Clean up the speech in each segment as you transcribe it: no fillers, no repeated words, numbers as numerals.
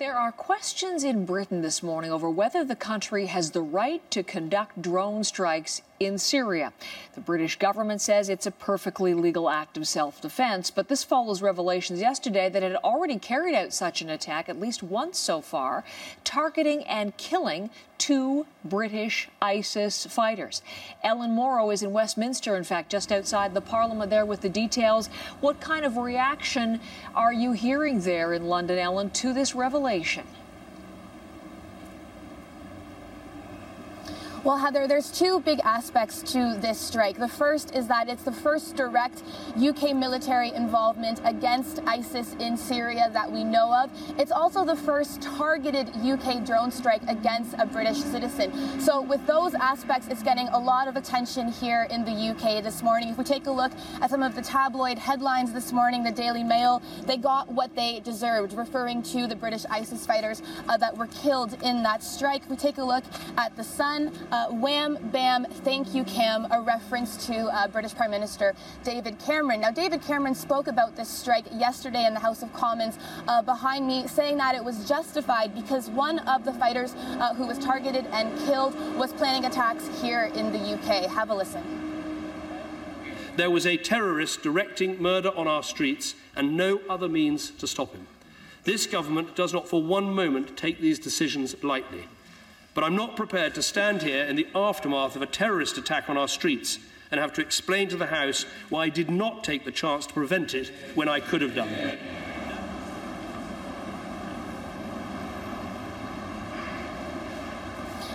There are questions in Britain this morning over whether the country has the right to conduct drone strikes in Syria. The British government says it's a perfectly legal act of self-defense, but this follows revelations yesterday that it had already carried out such an attack at least once so far, targeting and killing 2 British ISIS fighters. Ellen Morrow is in Westminster, in fact, just outside the Parliament there with the details. What kind of reaction are you hearing there in London, Ellen, to this revelation? Well, Heather, there's 2 big aspects to this strike. The first is that it's the first direct UK military involvement against ISIS in Syria that we know of. It's also the first targeted UK drone strike against a British citizen. So with those aspects, it's getting a lot of attention here in the UK this morning. If we take a look at some of the tabloid headlines this morning, the Daily Mail, they got what they deserved, referring to the British ISIS fighters that were killed in that strike. If we take a look at The Sun, wham, bam, thank you, Cam, a reference to British Prime Minister David Cameron. Now, David Cameron spoke about this strike yesterday in the House of Commons behind me, saying that it was justified because one of the fighters who was targeted and killed was planning attacks here in the UK. Have a listen. There was a terrorist directing murder on our streets and no other means to stop him. This government does not for one moment take these decisions lightly. But I'm not prepared to stand here in the aftermath of a terrorist attack on our streets and have to explain to the House why I did not take the chance to prevent it when I could have done.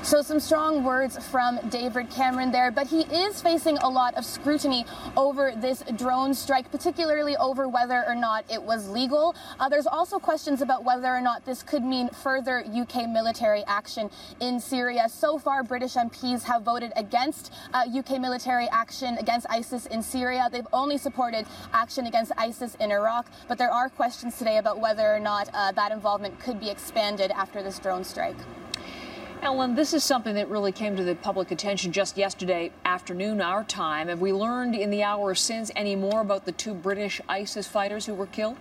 So some strong words from David Cameron there, but he is facing a lot of scrutiny over this drone strike, particularly over whether or not it was legal. There's also questions about whether or not this could mean further UK military action in Syria. So far, British MPs have voted against UK military action against ISIS in Syria. They've only supported action against ISIS in Iraq, but there are questions today about whether or not that involvement could be expanded after this drone strike. Ellen, this is something that really came to the public attention just yesterday afternoon, our time. Have we learned in the hours since any more about the 2 British ISIS fighters who were killed?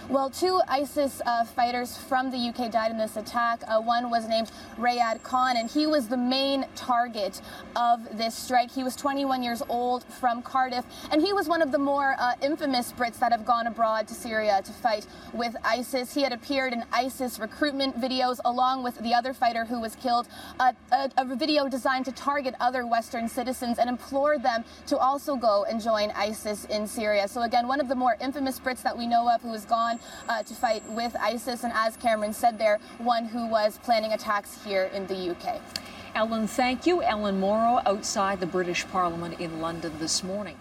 Well, 2 ISIS fighters from the UK died in this attack. One was named Rayad Khan, and he was the main target of this strike. He was 21 years old, from Cardiff, and he was one of the more infamous Brits that have gone abroad to Syria to fight with ISIS. He had appeared in ISIS recruitment videos along with the other fighter who was killed, a video designed to target other Western citizens and implore them to also go and join ISIS in Syria. So again, one of the more infamous Brits that we know of who has gone to fight with ISIS, and as Cameron said there, one who was planning attacks here in the UK. Ellen, thank you. Ellen Morrow outside the British Parliament in London this morning.